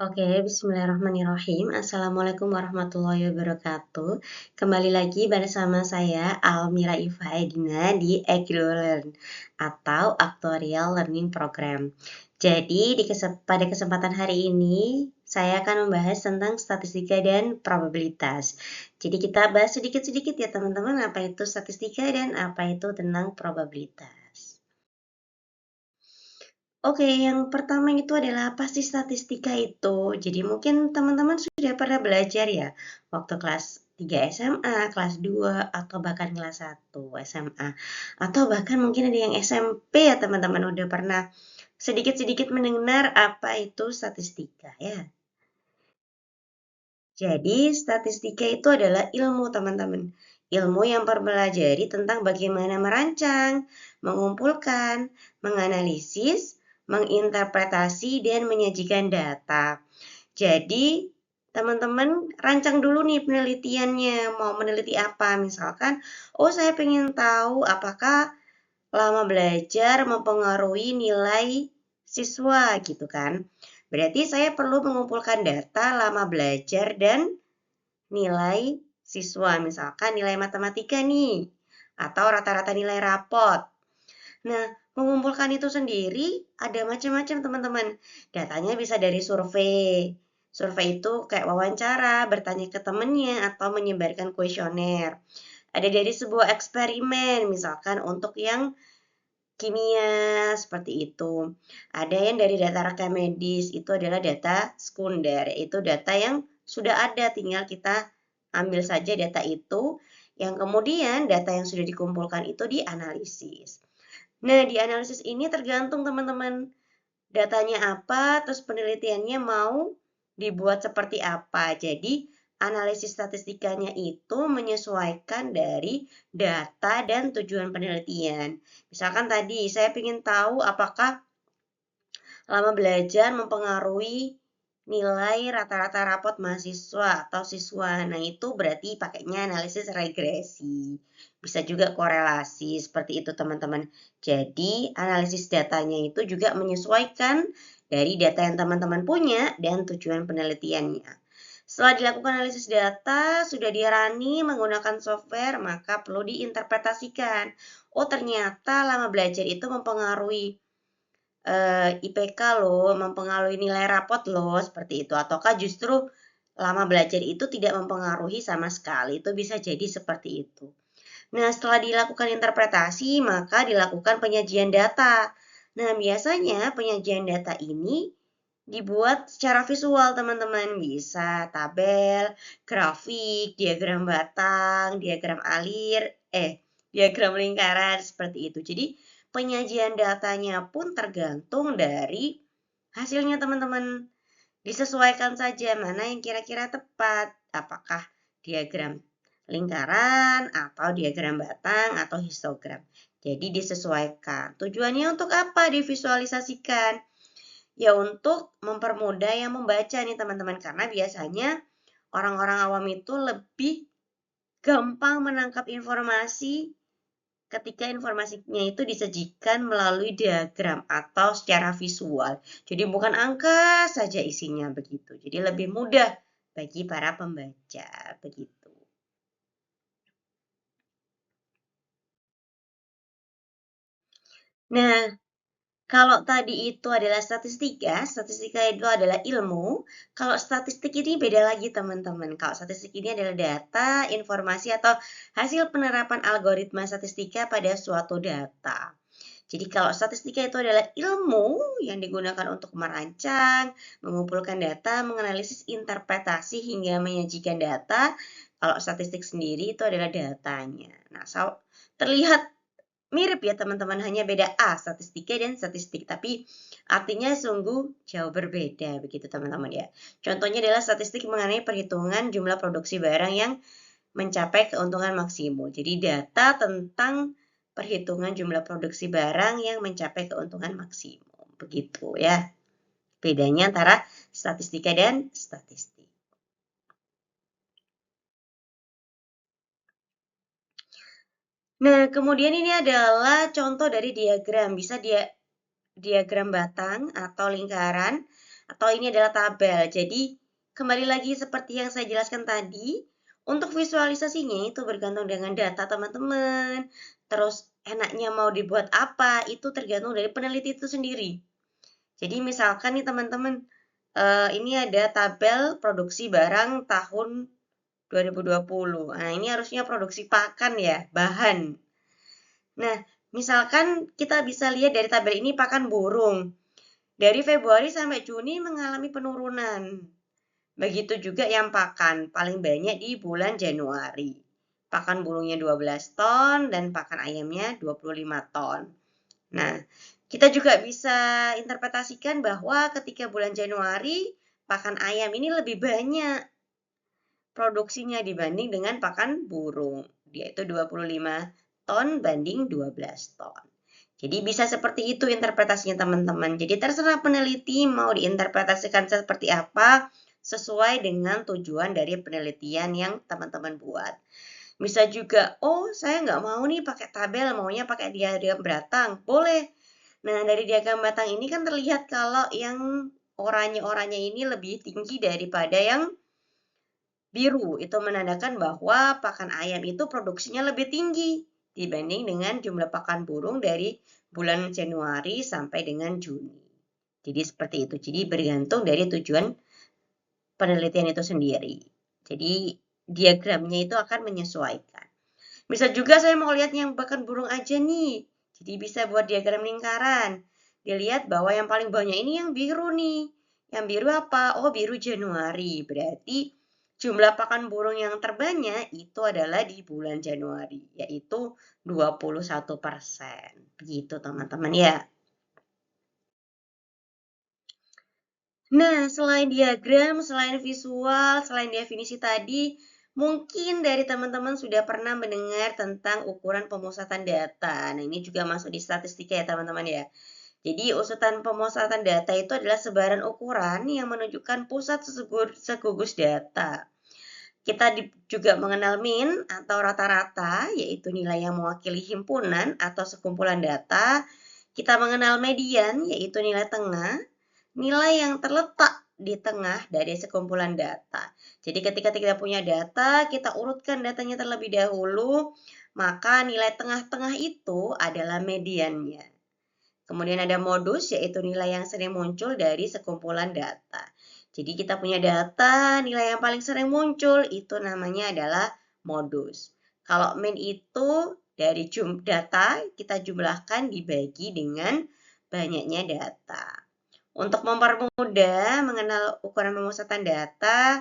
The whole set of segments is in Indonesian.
Oke, bismillahirrahmanirrahim. Assalamualaikum warahmatullahi wabarakatuh. Kembali lagi bersama saya Almira Iva Edina di AccuLearn atau Actuarial Learning Program. Jadi pada kesempatan hari ini saya akan membahas tentang statistika dan probabilitas. Jadi kita bahas sedikit-sedikit ya teman-teman, apa itu statistika dan apa itu tentang probabilitas. Oke, yang pertama itu adalah apa sih statistika itu? Jadi mungkin teman-teman sudah pernah belajar ya waktu kelas 3 SMA, kelas 2, atau bahkan kelas 1 SMA. Atau bahkan mungkin ada yang SMP ya teman-teman udah pernah sedikit-sedikit mendengar apa itu statistika ya. Jadi statistika itu adalah ilmu teman-teman. Ilmu yang mempelajari tentang bagaimana merancang, mengumpulkan, menganalisis, menginterpretasi, dan menyajikan data. Jadi, teman-teman rancang dulu nih penelitiannya. Mau meneliti apa? Misalkan, oh saya pengen tahu apakah lama belajar mempengaruhi nilai siswa gitu kan. Berarti saya perlu mengumpulkan data lama belajar dan nilai siswa. Misalkan nilai matematika nih, atau rata-rata nilai rapot. Nah, mengumpulkan itu sendiri ada macam-macam teman-teman. Datanya bisa dari survei. Survei itu kayak wawancara, bertanya ke temennya, atau menyebarkan kuesioner. Ada dari sebuah eksperimen, misalkan untuk yang kimia, seperti itu. Ada yang dari data rekam medis, itu adalah data sekunder, itu data yang sudah ada, tinggal kita ambil saja data itu, yang kemudian data yang sudah dikumpulkan itu dianalisis. Nah, di analisis ini tergantung teman-teman datanya apa, terus penelitiannya mau dibuat seperti apa. Jadi, analisis statistikanya itu menyesuaikan dari data dan tujuan penelitian. Misalkan tadi saya ingin tahu apakah lama belajar mempengaruhi nilai rata-rata rapot mahasiswa atau siswa. Nah, itu berarti pakainya analisis regresi. Bisa juga korelasi, seperti itu teman-teman. Jadi, analisis datanya itu juga menyesuaikan dari data yang teman-teman punya dan tujuan penelitiannya. Setelah dilakukan analisis data, sudah dirani menggunakan software, maka perlu diinterpretasikan. Oh, ternyata lama belajar itu mempengaruhi IPK loh, mempengaruhi nilai rapot loh, seperti itu. Ataukah justru lama belajar itu tidak mempengaruhi sama sekali, itu bisa jadi seperti itu. Nah, setelah dilakukan interpretasi, maka dilakukan penyajian data. Nah, biasanya penyajian data ini dibuat secara visual, teman-teman. Bisa tabel, grafik, diagram batang, diagram alir, diagram lingkaran, seperti itu. Jadi, penyajian datanya pun tergantung dari hasilnya, teman-teman. Disesuaikan saja mana yang kira-kira tepat. Apakah diagram lingkaran, atau diagram batang, atau histogram. Jadi disesuaikan. Tujuannya untuk apa divisualisasikan? Ya untuk mempermudah yang membaca nih teman-teman. Karena biasanya orang-orang awam itu lebih gampang menangkap informasi ketika informasinya itu disajikan melalui diagram atau secara visual. Jadi bukan angka saja isinya begitu. Jadi lebih mudah bagi para pembaca begitu. Nah, kalau tadi itu adalah statistika, statistika itu adalah ilmu. Kalau statistik ini beda lagi teman-teman. Kalau statistik ini adalah data, informasi, atau hasil penerapan algoritma statistika pada suatu data. Jadi kalau statistika itu adalah ilmu yang digunakan untuk merancang, mengumpulkan data, menganalisis, interpretasi, hingga menyajikan data. Kalau statistik sendiri itu adalah datanya. Nah, terlihat mirip ya teman-teman, hanya beda A, statistika dan statistik. Tapi artinya sungguh jauh berbeda begitu teman-teman ya. Contohnya adalah statistik mengenai perhitungan jumlah produksi barang yang mencapai keuntungan maksimum. Jadi data tentang perhitungan jumlah produksi barang yang mencapai keuntungan maksimum. Begitu ya. Bedanya antara statistika dan statistik. Nah, kemudian ini adalah contoh dari diagram. Bisa diagram batang atau lingkaran, atau ini adalah tabel. Jadi, kembali lagi seperti yang saya jelaskan tadi, untuk visualisasinya itu bergantung dengan data teman-teman. Terus enaknya mau dibuat apa, itu tergantung dari peneliti itu sendiri. Jadi misalkan nih teman-teman, ini ada tabel produksi barang tahun 2020. Nah, ini harusnya produksi pakan ya, bahan. Nah, misalkan kita bisa lihat dari tabel ini pakan burung. Dari Februari sampai Juni mengalami penurunan. Begitu juga yang pakan, paling banyak di bulan Januari. Pakan burungnya 12 ton dan pakan ayamnya 25 ton. Nah, kita juga bisa interpretasikan bahwa ketika bulan Januari, pakan ayam ini lebih banyak produksinya dibanding dengan pakan burung, yaitu 25 ton banding 12 ton. Jadi bisa seperti itu interpretasinya teman-teman. Jadi terserah peneliti mau diinterpretasikan seperti apa sesuai dengan tujuan dari penelitian yang teman-teman buat. Bisa juga, oh saya nggak mau nih pakai tabel, maunya pakai diagram batang. Boleh. Nah, dari diagram batang ini kan terlihat kalau yang oranye-oranye ini lebih tinggi daripada yang biru. Itu menandakan bahwa pakan ayam itu produksinya lebih tinggi dibanding dengan jumlah pakan burung dari bulan Januari sampai dengan Juni. Jadi seperti itu. Jadi bergantung dari tujuan penelitian itu sendiri. Jadi diagramnya itu akan menyesuaikan. Bisa juga saya mau lihat yang pakan burung aja nih. Jadi bisa buat diagram lingkaran. Dilihat bahwa yang paling banyak ini yang biru nih. Yang biru apa? Oh, biru Januari. Berarti jumlah pakan burung yang terbanyak itu adalah di bulan Januari, yaitu 21%. Begitu teman-teman ya. Nah, selain diagram, selain visual, selain definisi tadi, mungkin dari teman-teman sudah pernah mendengar tentang ukuran pemusatan data. Nah, ini juga masuk di statistika ya teman-teman ya. Jadi, usutan pemusatan data itu adalah sebaran ukuran yang menunjukkan pusat segugus data. Kita juga mengenal mean atau rata-rata, yaitu nilai yang mewakili himpunan atau sekumpulan data. Kita mengenal median, yaitu nilai tengah. Nilai yang terletak di tengah dari sekumpulan data. Jadi ketika kita punya data, kita urutkan datanya terlebih dahulu, maka nilai tengah-tengah itu adalah mediannya. Kemudian ada modus, yaitu nilai yang sering muncul dari sekumpulan data. Jadi kita punya data, nilai yang paling sering muncul itu namanya adalah modus. Kalau mean itu dari data kita jumlahkan dibagi dengan banyaknya data. Untuk mempermudah mengenal ukuran pemusatan data,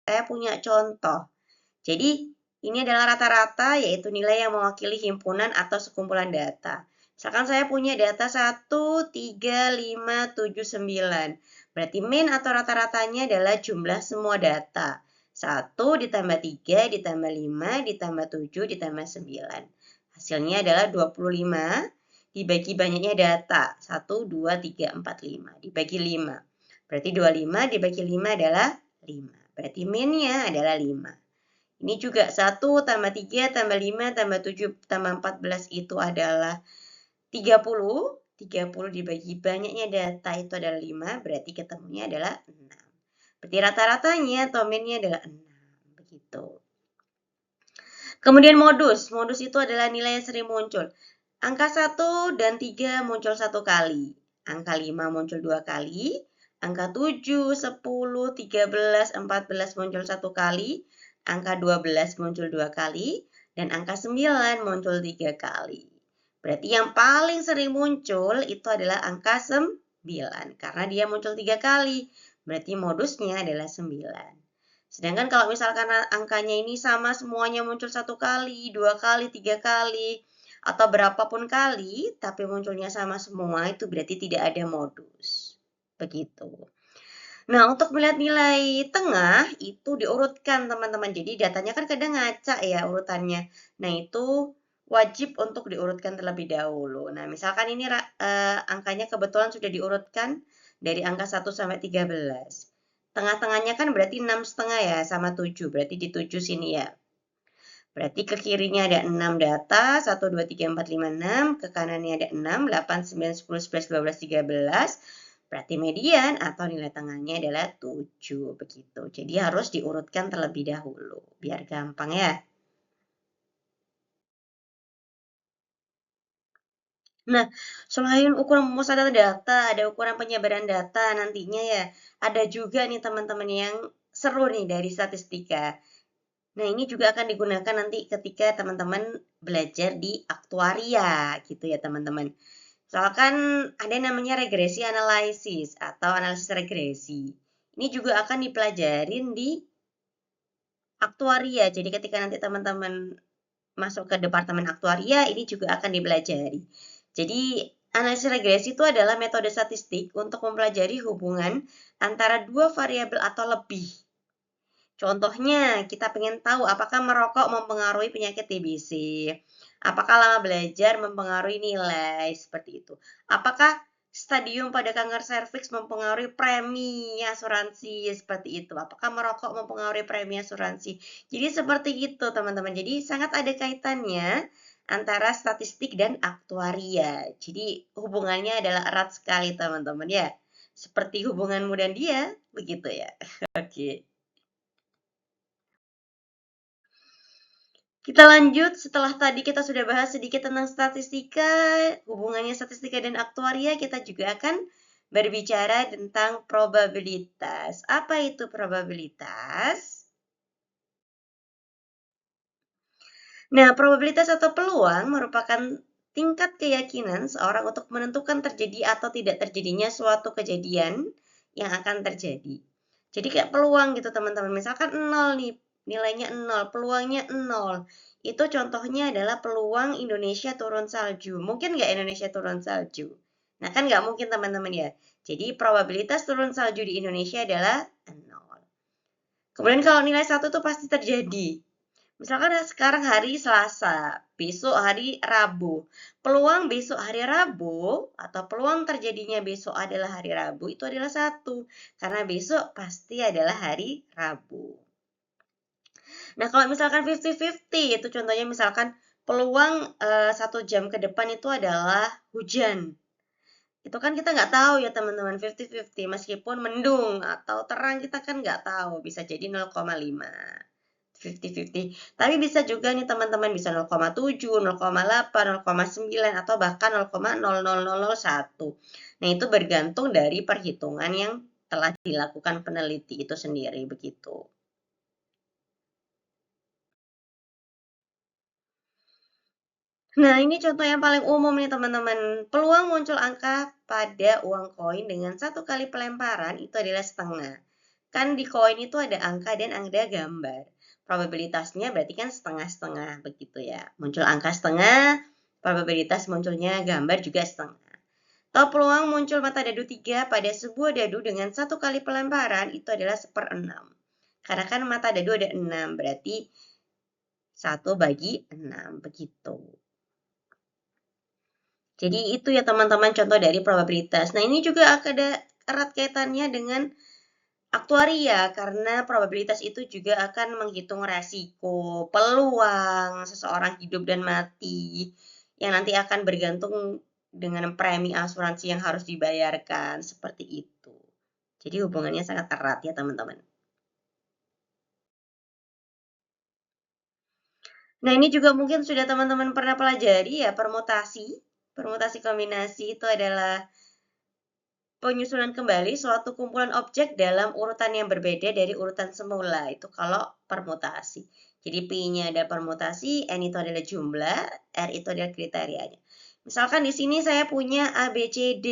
saya punya contoh. Jadi, ini adalah rata-rata, yaitu nilai yang mewakili himpunan atau sekumpulan data. Misalkan saya punya data 1, 3, 5, 7, 9. Berarti mean atau rata-ratanya adalah jumlah semua data. 1 ditambah 3 ditambah 5 ditambah 7 ditambah 9. Hasilnya adalah 25 dibagi banyaknya data. 1, 2, 3, 4, 5. Dibagi 5. Berarti 25 dibagi 5 adalah 5. Berarti mean-nya adalah 5. Ini juga 1 tambah 3 tambah 5 tambah 7 tambah 14 itu adalah 30. 30 dibagi banyaknya data itu adalah 5. Berarti ketemunya adalah 6. Berarti rata-ratanya atau mean-nya adalah 6. Begitu. Kemudian modus. Modus itu adalah nilai yang sering muncul. Angka 1 dan 3 muncul 1 kali. Angka 5 muncul 2 kali. Angka 7, 10, 13, 14 muncul 1 kali. Angka 12 muncul 2 kali. Dan angka 9 muncul 3 kali. Berarti yang paling sering muncul itu adalah angka 9. Karena dia muncul 3 kali. Berarti modusnya adalah 9. Sedangkan kalau misalkan angkanya ini sama semuanya muncul 1 kali, 2 kali, 3 kali, atau berapapun kali, tapi munculnya sama semua, itu berarti tidak ada modus. Begitu. Nah, untuk melihat nilai tengah, itu diurutkan teman-teman. Jadi datanya kan kadang ngaca ya urutannya. Nah, itu wajib untuk diurutkan terlebih dahulu. Nah, misalkan ini angkanya kebetulan sudah diurutkan dari angka 1 sampai 13. Tengah-tengahnya kan berarti 6,5 ya, sama 7. Berarti di 7 sini ya. Berarti ke kirinya ada 6 data, 1, 2, 3, 4, 5, 6. Ke kanannya ada 6, 8, 9, 10, 11, 12, 13. Berarti median atau nilai tengahnya adalah 7, begitu. Jadi harus diurutkan terlebih dahulu, biar gampang ya. Nah, selain ukuran pemusatan data, ada ukuran penyebaran data nantinya ya. Ada juga nih teman-teman yang seru nih dari statistika. Nah, ini juga akan digunakan nanti ketika teman-teman belajar di aktuaria gitu ya teman-teman. Misalkan ada namanya regresi analisis atau analisis regresi. Ini juga akan dipelajarin di aktuaria. Jadi ketika nanti teman-teman masuk ke departemen aktuaria, ini juga akan dipelajari. Jadi analisis regresi itu adalah metode statistik untuk mempelajari hubungan antara dua variabel atau lebih. Contohnya, kita pengen tahu apakah merokok mempengaruhi penyakit TBC, apakah lama belajar mempengaruhi nilai, seperti itu. Apakah stadium pada kanker serviks mempengaruhi premi asuransi, seperti itu. Apakah merokok mempengaruhi premi asuransi. Jadi seperti itu teman-teman. Jadi sangat ada kaitannya antara statistik dan aktuaria. Jadi hubungannya adalah erat sekali teman-teman ya. Seperti hubunganmu dan dia, begitu ya. Oke. Kita lanjut, setelah tadi kita sudah bahas sedikit tentang statistika, hubungannya statistika dan aktuaria, kita juga akan berbicara tentang probabilitas. Apa itu probabilitas? Nah, probabilitas atau peluang merupakan tingkat keyakinan seorang untuk menentukan terjadi atau tidak terjadinya suatu kejadian yang akan terjadi. Jadi kayak peluang gitu teman-teman. Misalkan 0 nih, nilainya 0, peluangnya 0. Itu contohnya adalah peluang Indonesia turun salju. Mungkin nggak Indonesia turun salju? Nah kan nggak mungkin teman-teman ya. Jadi probabilitas turun salju di Indonesia adalah 0. Kemudian kalau nilai 1 itu pasti terjadi. Misalkan sekarang hari Selasa, besok hari Rabu. Peluang besok hari Rabu atau peluang terjadinya besok adalah hari Rabu itu adalah 1. Karena besok pasti adalah hari Rabu. Nah, kalau misalkan 50-50, itu contohnya misalkan peluang 1 jam ke depan itu adalah hujan. Itu kan kita nggak tahu ya teman-teman, 50-50. Meskipun mendung atau terang kita kan nggak tahu, bisa jadi 0,5. 50-50. Tapi bisa juga nih teman-teman bisa 0,7, 0,8, 0,9 atau bahkan 0,00001. Nah, itu bergantung dari perhitungan yang telah dilakukan peneliti itu sendiri begitu. Nah, ini contoh yang paling umum nih teman-teman. Peluang muncul angka pada uang koin dengan 1 kali pelemparan itu adalah setengah. Kan di koin itu ada angka dan ada gambar. Probabilitasnya berarti kan setengah-setengah begitu ya. Muncul angka setengah, probabilitas munculnya gambar juga setengah. Atau peluang muncul mata dadu 3 pada sebuah dadu dengan 1 kali pelemparan itu adalah 1/6. Karena kan mata dadu ada 6, berarti 1/6 begitu. Jadi itu ya teman-teman contoh dari probabilitas. Nah ini juga ada erat kaitannya dengan aktuaria karena probabilitas itu juga akan menghitung resiko, peluang seseorang hidup dan mati yang nanti akan bergantung dengan premi asuransi yang harus dibayarkan seperti itu. Jadi hubungannya sangat erat ya teman-teman. Nah ini juga mungkin sudah teman-teman pernah pelajari ya permutasi. Permutasi kombinasi itu adalah penyusunan kembali suatu kumpulan objek dalam urutan yang berbeda dari urutan semula. Itu kalau permutasi. Jadi P-nya ada permutasi, N itu adalah jumlah, R itu adalah kriterianya. Misalkan di sini saya punya A, B, C, D.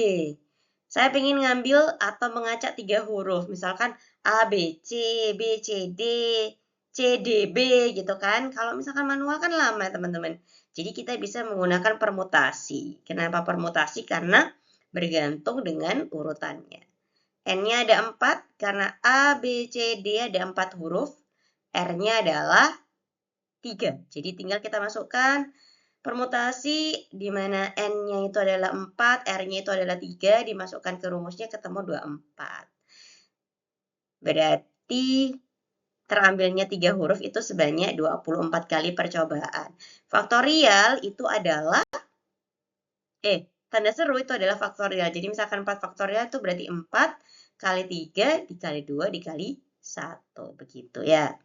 Saya ingin ngambil atau mengacak 3 huruf. Misalkan A, B, C, B, C, D, C, D, B gitu kan. Kalau misalkan manual kan lama teman-teman. Jadi kita bisa menggunakan permutasi. Kenapa permutasi? Karena bergantung dengan urutannya. N-nya ada 4, karena A, B, C, D ada 4 huruf, R-nya adalah 3. Jadi tinggal kita masukkan permutasi di mana N-nya itu adalah 4, R-nya itu adalah 3, dimasukkan ke rumusnya ketemu 24. Berarti terambilnya 3 huruf itu sebanyak 24 kali percobaan. Faktorial itu adalah tanda seru itu adalah faktorial. Jadi misalkan 4 faktorial itu berarti 4 kali 3 dikali 2 dikali 1. Begitu ya.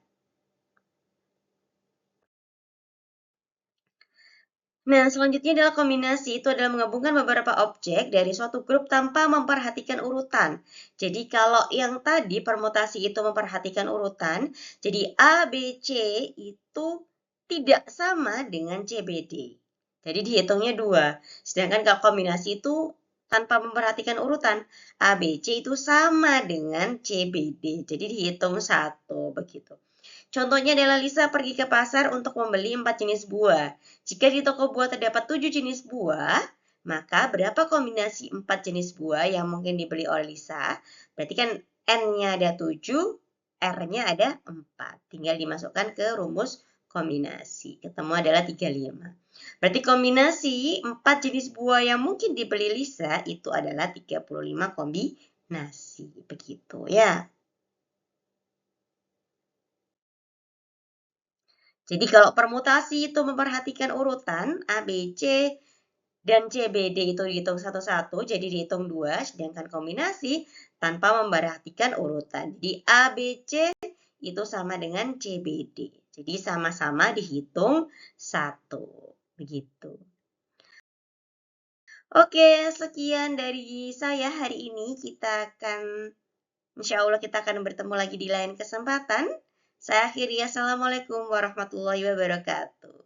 Nah, selanjutnya adalah kombinasi. Itu adalah menggabungkan beberapa objek dari suatu grup tanpa memperhatikan urutan. Jadi kalau yang tadi permutasi itu memperhatikan urutan, jadi A, B, C itu tidak sama dengan C, B, D. Jadi dihitungnya 2. Sedangkan kalau kombinasi itu tanpa memperhatikan urutan, A, B, C itu sama dengan C, B, D. Jadi dihitung 1 begitu. Contohnya adalah Lisa pergi ke pasar untuk membeli 4 jenis buah. Jika di toko buah terdapat 7 jenis buah, maka berapa kombinasi 4 jenis buah yang mungkin dibeli oleh Lisa? Berarti kan N-nya ada 7, R-nya ada 4. Tinggal dimasukkan ke rumus kombinasi. Ketemu adalah 35. Berarti kombinasi 4 jenis buah yang mungkin dibeli Lisa itu adalah 35 kombinasi. Begitu ya. Jadi kalau permutasi itu memperhatikan urutan A, B, C, dan C, B, D itu dihitung satu-satu, jadi dihitung 2, sedangkan kombinasi tanpa memperhatikan urutan. Jadi A, B, C itu sama dengan C, B, D. Jadi sama-sama dihitung 1. Begitu. Oke, sekian dari saya hari ini. Insya Allah kita akan bertemu lagi di lain kesempatan. Saya akhiri, Assalamualaikum warahmatullahi wabarakatuh.